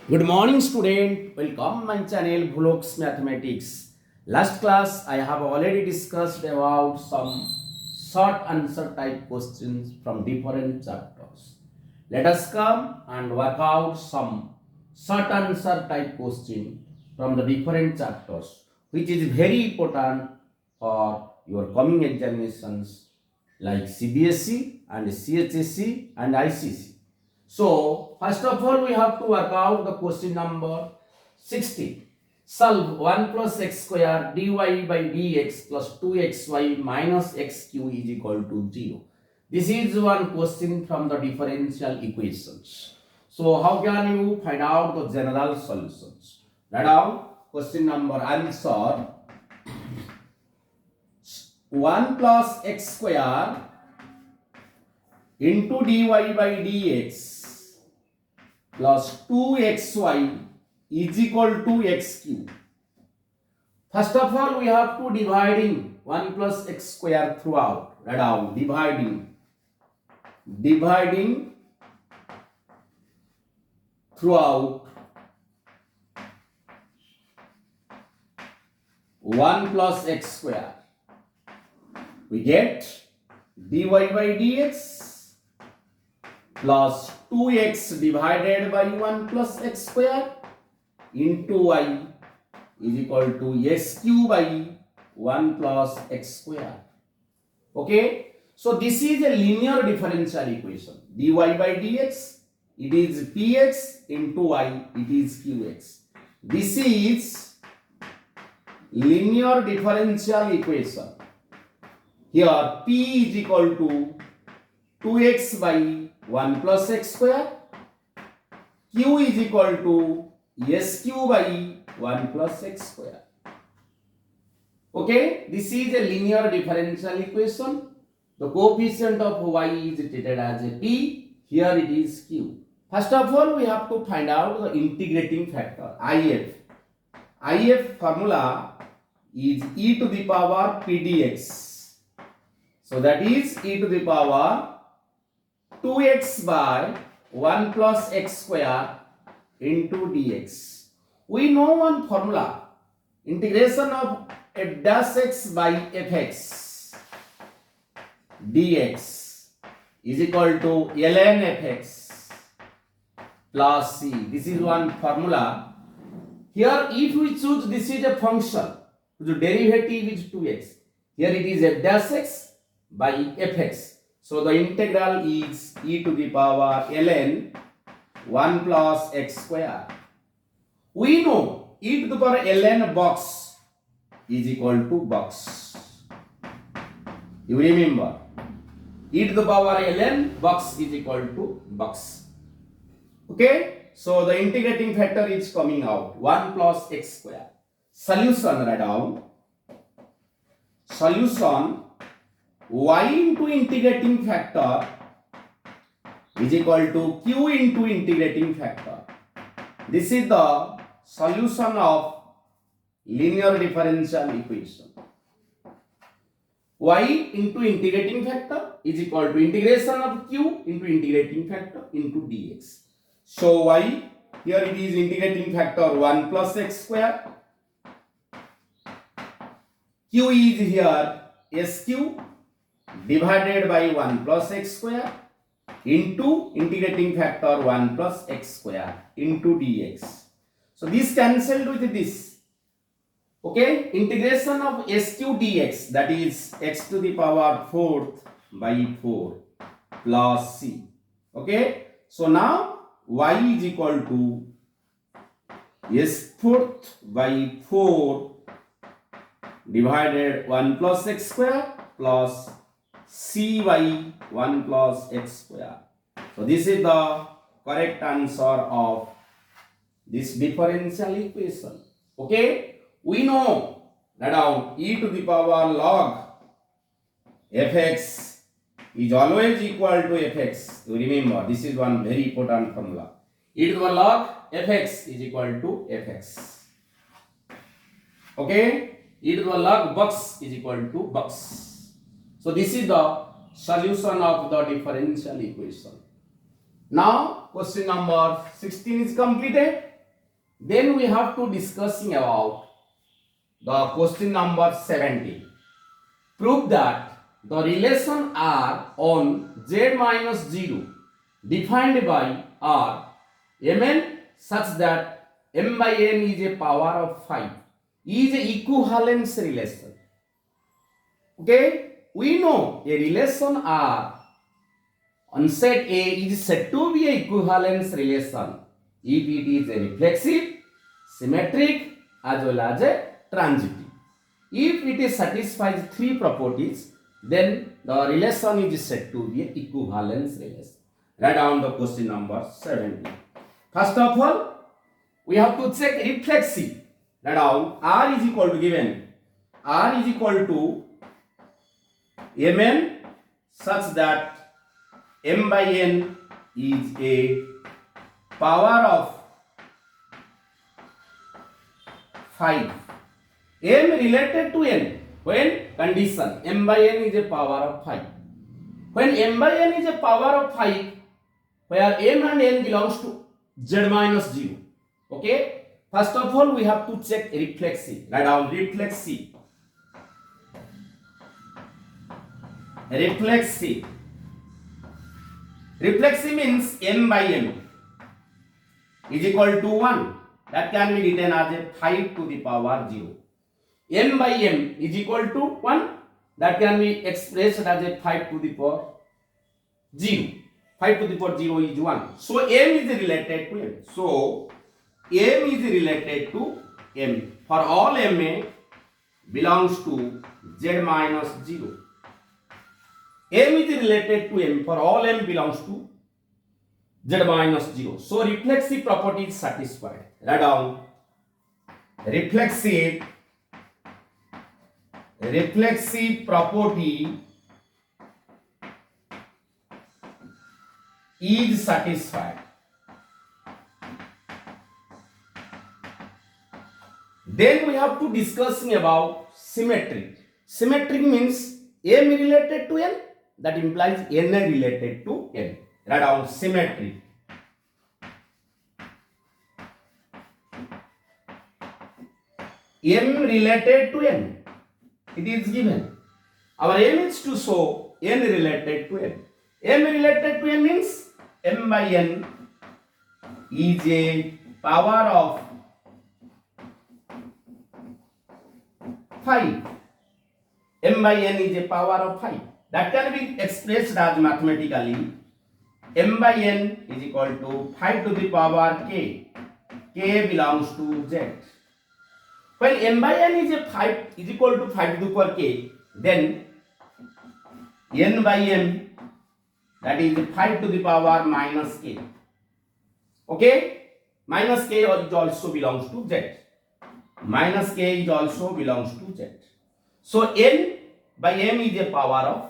Good morning, student. Welcome my channel Bhuloks Mathematics. Last class I have already discussed about some short answer type questions from different chapters. Let us come and work out some short answer type question from the different chapters, which is very important for your coming examinations like cbse and chse and icse. So, first of all, we have to work out the question number 60. Solve 1 plus x square dy by dx plus 2xy minus xq is equal to 0. This is one question from the differential equations. So, how can you find out the general solutions? Write down question number answer 1 plus x square into dy by dx plus 2xy is equal to x cube. First of all, we have to dividing 1 plus x square throughout. Write down dividing throughout 1 plus x square. We get dy by dx plus 2x divided by 1 plus x square into y is equal to x cube by 1 plus x square. Okay, so this is a linear differential equation. dy by dx, it is px into y, it is qx. This is linear differential equation. Here p is equal to 2x by 1 plus x square, q is equal to s q by 1 plus x square. Okay, this is a linear differential equation. The coefficient of y is treated as a p, here it is q. First of all, we have to find out the integrating factor, if. If formula is e to the power p dx. So that is e to the power 2x by 1 plus x square into dx. We know one formula, integration of f dash x by fx dx is equal to ln fx plus c. This is one formula. Here if we choose this is a function, the derivative is 2x. Here it is f dash x by fx. So the integral is e to the power ln 1 plus x square. We know e to the power ln box is equal to box. You remember, e to the power ln box is equal to box. Okay, so the integrating factor is coming out 1 plus x square. Solution, write down solution y into integrating factor is equal to q into integrating factor. This is the solution of linear differential equation. Y into integrating factor is equal to integration of q into integrating factor into dx. So y, here it is integrating factor 1 plus x square. Q is here sq divided by 1 plus x square into integrating factor 1 plus x square into dx. So this cancelled with this. Okay, integration of sq dx, that is x to the power 4th by 4 plus c. Okay, so now y is equal to s 4th by 4 divided 1 plus x square plus c by 1 plus x square. So this is the correct answer of this differential equation. Okay, we know that now e to the power log fx is always equal to fx. You remember, this is one very important formula. E to the power log fx is equal to fx. Okay, e to the power log box is equal to box. So this is the solution of the differential equation. Now question number 16 is completed. Then we have to discussing about the question number 17. Prove that the relation R on Z minus 0 defined by R Mn such that M by N is a power of 5 is a equivalence relation. Okay, we know a relation R on set A is said to be a equivalence relation if it is a reflexive, symmetric as well as a transitive. If it is satisfies three properties, then the relation is said to be an equivalence relation. Write down the question number 17. First of all, we have to check reflexive. Write down R is equal to given. R is equal to Mn such that M by N is a power of 5. M related to N when condition M by N is a power of 5. When M by N is a power of 5, where M and N belongs to Z minus 0. Okay. First of all, we have to check reflexive. Write down reflexive. Reflexive. Reflexive means M by M is equal to 1. That can be written as a 5 to the power 0. M by M is equal to 1. That can be expressed as a 5 to the power 0. 5 to the power 0 is 1. So M is related to M. So M is related to M. For all M belongs to Z minus 0. M is related to M for all M belongs to Z minus 0. So reflexive property is satisfied. Write down reflexive property is satisfied. Then we have to discussing about symmetric. Symmetric means M related to N, that implies N related to N. Write down symmetric. M related to N. It is given. Our aim is to show N related to N. M related to N means M by N is a power of 5. M by N is a power of 5. That can be expressed as mathematically M by N is equal to 5 to the power K. K belongs to Z. When M by N is equal to 5 to the power K, then N by M, that is 5 to the power minus K. Okay? Minus K also belongs to Z. Minus K is also belongs to Z. So N by M is a power of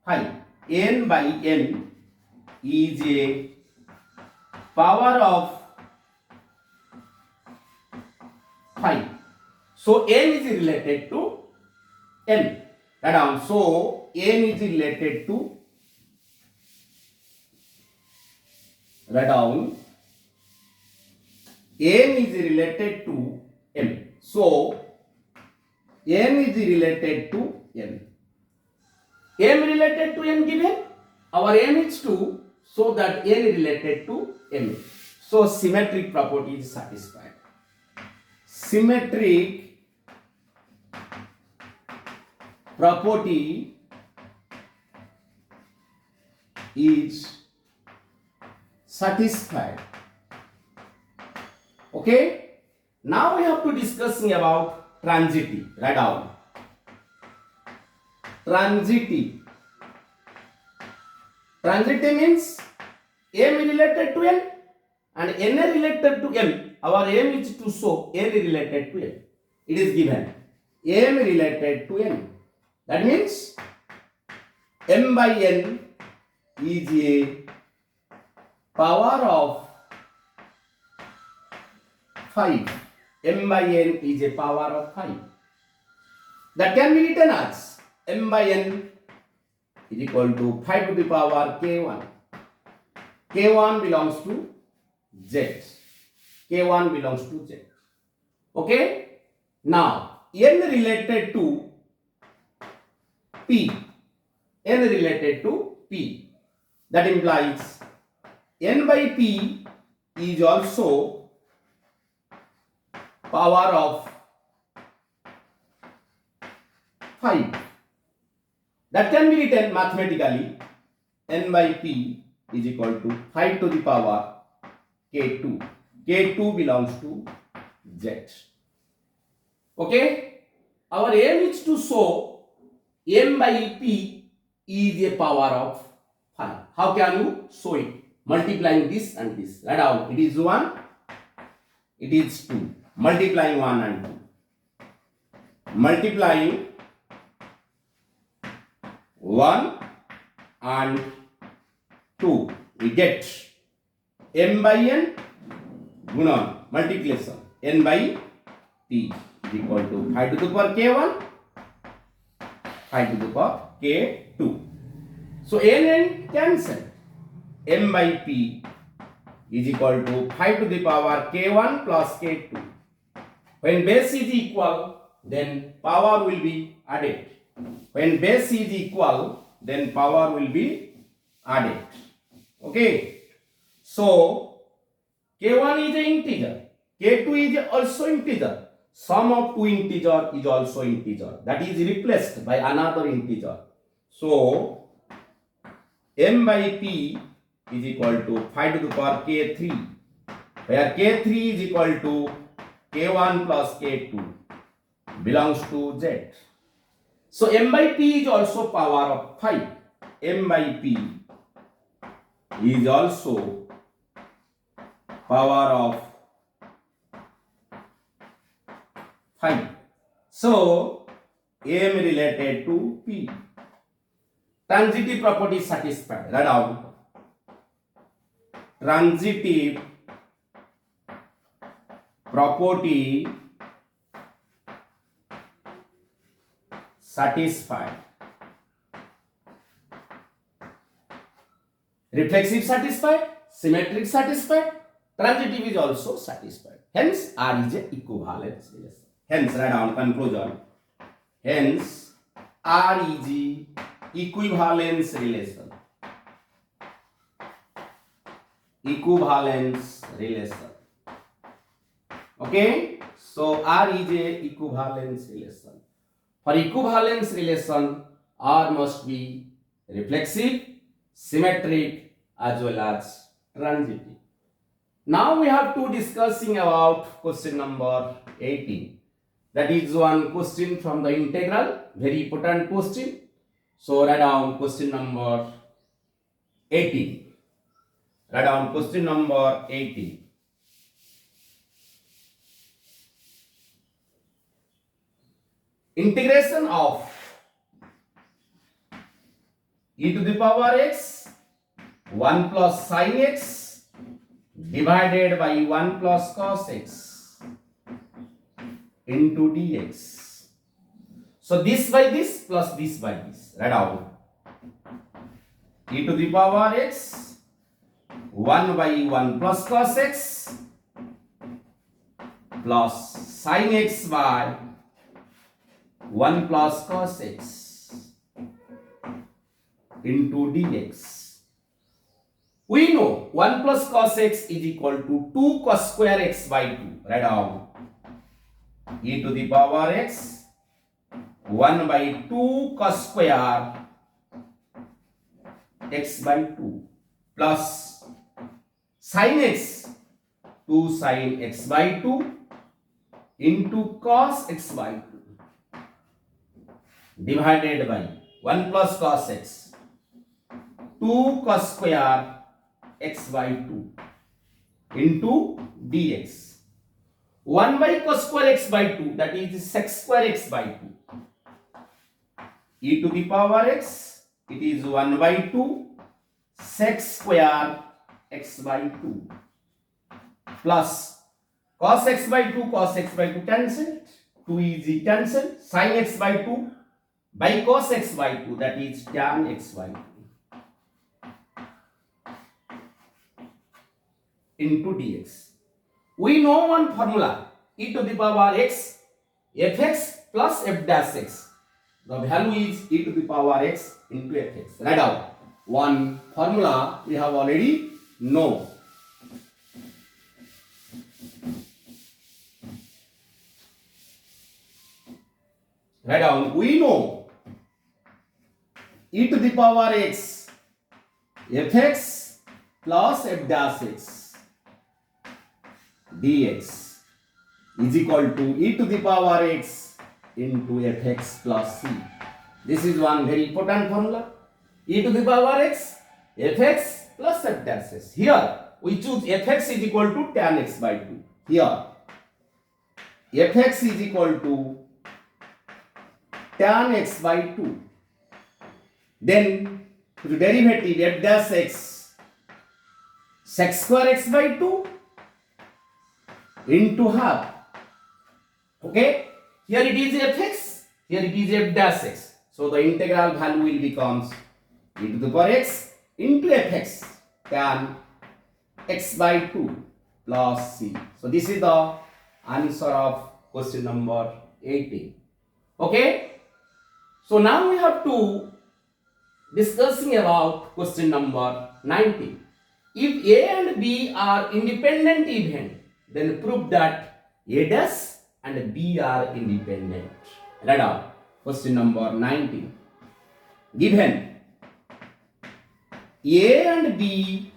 5. N by N is a power of 5. So N is related to M. Write down. So N is related to, write down, N is related to M. So N is related to M. M related to N given. Our aim is to show that N related to M. So symmetric property is satisfied. Symmetric property is satisfied. Okay. Now we have to discussing about transitive. Write down. Transitive. Transitive means M related to N and N related to M. Our aim is to show N related to M. It is given. M related to N. That means M by N is a power of 5. M by N is a power of 5. That can be written as M by N is equal to 5 to the power K1. K1 belongs to Z. k1 belongs to z. Okay. Now n related to p. N related to p. That implies n by p is also power of 5. That can be written mathematically. N by p is equal to 5 to the power k2. K2 belongs to z. Okay. Our aim is to show m by p is a power of 5. How can you show it? Multiplying this and this. Write down. It is 1. It is 2. Multiplying 1 and 2. Multiplying 1 and 2. We get m by n gunan multiplication. N by p is equal to 5 to the power k1. 5 to the power k2. So n cancel. M by p is equal to 5 to the power k1 plus k2. When base is equal, then power will be added. When base is equal, then power will be added. Okay. So k1 is an integer. K2 is also integer. Sum of two integer is also integer. That is replaced by another integer. So m by p is equal to 5 to the power k3, where k3 is equal to k1 plus k2 belongs to z. So m by p is also power of 5. M by p is also power of 5. So m related to p. Transitive property satisfied. Write down. Transitive property satisfied. Reflexive satisfied, symmetric satisfied, transitive is also satisfied. Hence R is a equivalence relation. Hence write down conclusion. Hence R is a equivalence relation. Equivalence relation. Okay, so R is a equivalence relation. For equivalence relation, R must be reflexive, symmetric as well as transitive. Now we have to discussing about question number 18. That is one question from the integral, very important question. So write down question number 18. Write down question number 18. Integration of e to the power x 1 plus sin x divided by 1 plus cos x into dx. So this by this plus this by this. Write down. E to the power x 1 by 1 plus cos x plus sin x by 1 plus cos x into dx. We know 1 plus cos x is equal to 2 cos square x by 2. Write down. E to the power x 1 by 2 cos square x by 2 plus sin x 2 sin x by 2 into cos x by 2 divided by 1 plus cos x 2 cos square x by 2 into dx. 1 by cos square x by 2, that is sec square x by 2. E to the power x, it is 1 by 2 sec square x by 2 plus cos x by 2 cancelled, 2 is cancelled, sin x by 2 by cos x by 2, that is tan x by 2 into dx. We know one formula, e to the power x, fx plus f dash x. The value is e to the power x into fx. Write out. One formula we have already know. Write down. We know e to the power x, fx plus f dash x dx is equal to e to the power x into fx plus c. This is one very important formula. E to the power x, fx plus f dash x. Here we choose fx is equal to tan x by 2. Here fx is equal to tan x by 2. Then to the derivative f dash x, sec square x by 2 into half. Okay, here it is fx, here it is f dash x. So the integral value will becomes e to the power x into fx tan x by 2 plus c. So this is the answer of question number 18. Okay. So now we have to discussing about question number 19. If A and B are independent event, then prove that A dash and B are independent. Write down. Question number 19. Given A and B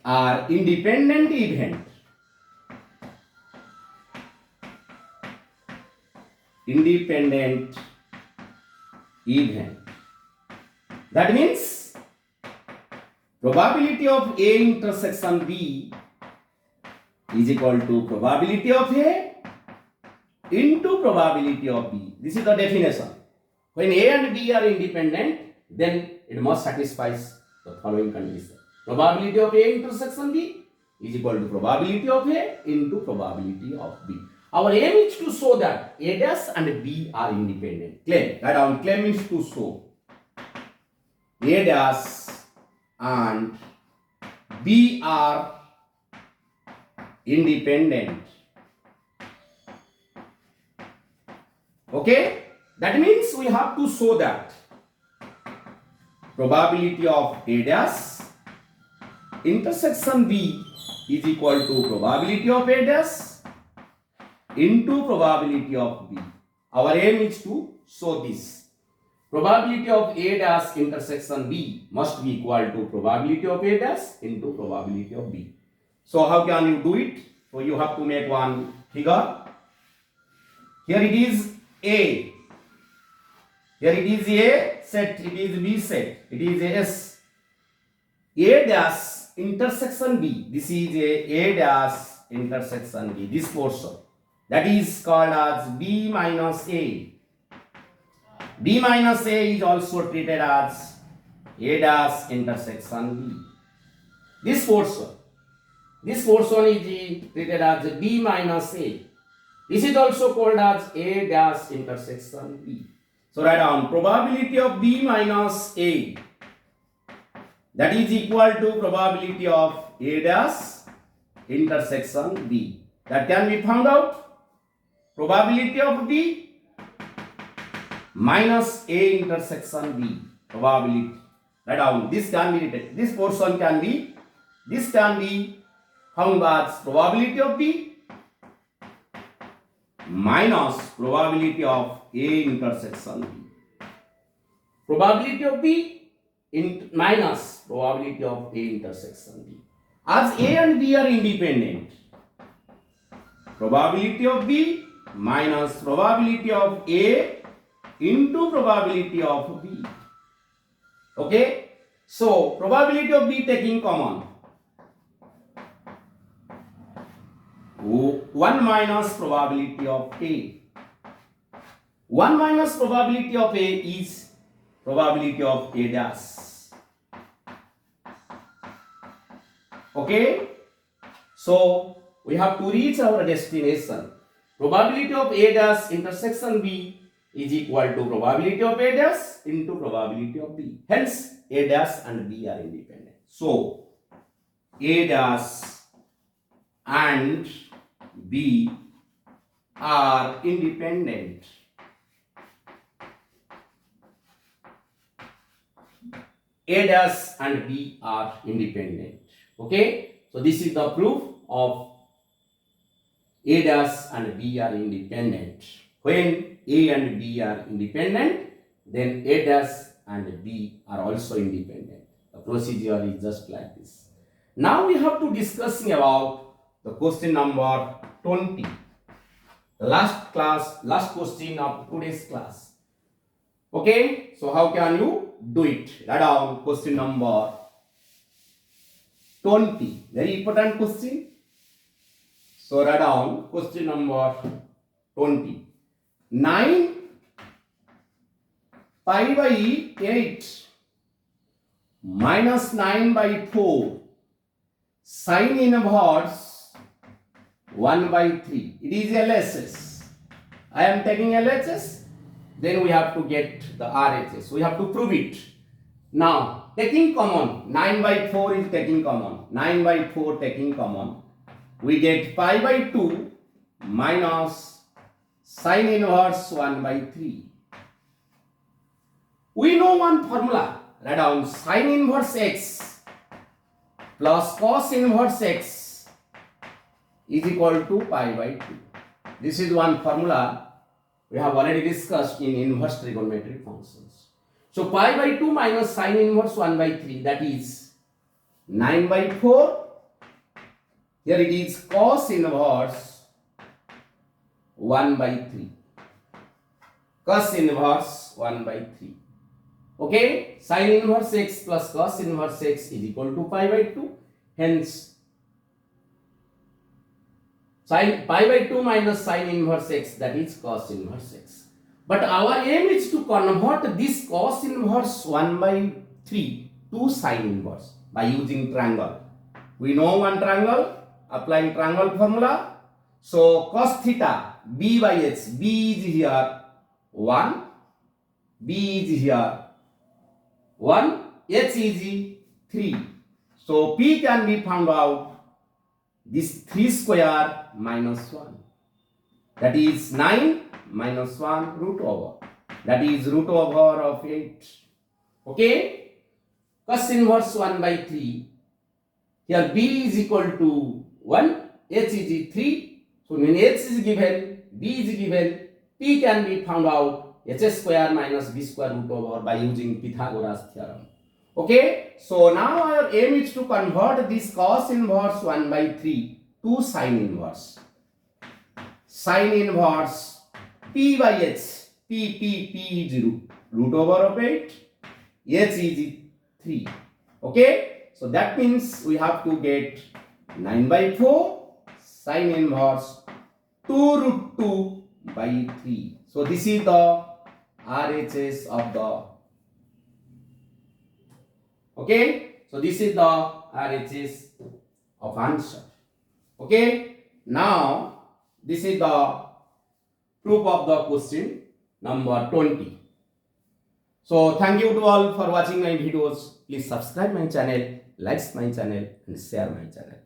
are independent event, that means probability of A intersection B is equal to probability of A into probability of B. This is the definition. When A and B are independent, then it must satisfy the following condition. Probability of A intersection B is equal to probability of A into probability of B. Our aim is to show that A dash and B are independent. Claim. Write down. Claim is to show A dash and B are independent. Okay? That means we have to show that probability of A dash intersection B is equal to probability of A dash into probability of B. Our aim is to show this. Probability of A dash intersection B must be equal to probability of A dash into probability of B. So how can you do it? So you have to make one figure. Here it is A. Here it is A set, it is B set, it is S. A dash intersection B. This is A dash intersection B. This portion. That is called as B minus A. B minus A is also treated as A dash intersection B. This portion is treated as B minus A. This is also called as A dash intersection B. So write down probability of B minus A. That is equal to probability of A dash intersection B. That can be found out. Probability of B minus A intersection B. Probability. Write down. This can be written. This portion can be. This can be found as probability of B minus probability of A intersection B. Probability of B minus probability of A intersection B. As A and B are independent, probability of B minus probability of A into probability of B. Okay? So, probability of B taking common. 1 minus probability of A. 1 minus probability of A is probability of A dash. Okay? So, we have to reach our destination. Probability of A dash intersection B is equal to probability of A dash into probability of B. Hence, A dash and B are independent. So, A dash and B are independent. A dash and B are independent. Okay, so this is the proof of A dash and B are independent. When A and B are independent, then A dash and B are also independent. The procedure is just like this. Now we have to discuss about the question number 20. The last question of today's class. Okay, so how can you do it? Write down question number 20. Very important question. So write down question number 20. 9 pi by 8 minus 9 by 4 sine inverse 1 by 3. It is LHS. I am taking LHS. Then we have to get the RHS. We have to prove it. Now, taking common, 9 by 4 is taking common. 9 by 4 taking common. We get pi by 2 minus sine inverse 1 by 3. We know one formula. Write down sine inverse x plus cos inverse x is equal to pi by 2. This is one formula we have already discussed in inverse trigonometric functions. So pi by 2 minus sine inverse 1 by 3, that is 9 by 4. Here it is cos inverse 1 by 3. Cos inverse 1 by 3. Okay, sine inverse x plus cos inverse x is equal to pi by 2. Hence, pi by 2 minus sine inverse x, that is cos inverse x. But our aim is to convert this cos inverse 1 by 3 to sine inverse by using triangle. We know one triangle, applying triangle formula. So cos theta, b by h, b is here 1, b is here 1, h is 3. So p can be found out this 3 square minus 1. That is 9 minus 1 root over. That is root over of 8. Okay? Cos inverse 1 by 3. Here b is equal to 1, h is 3. So when h is given, b is given, p can be found out h square minus b square root over by using Pythagoras theorem. Okay, so now our aim is to convert this cos inverse 1 by 3 to sine inverse. Sine inverse p by h, p is root over of 8, h is 3. Okay, so that means we have to get 9 by 4 sine inverse 2 root 2 by 3. So this is the RHS of the. Okay, so this is the RHS of answer. Okay, now this is the proof of the question number 20. So thank you to all for watching my videos. Please subscribe my channel, like my channel and share my channel.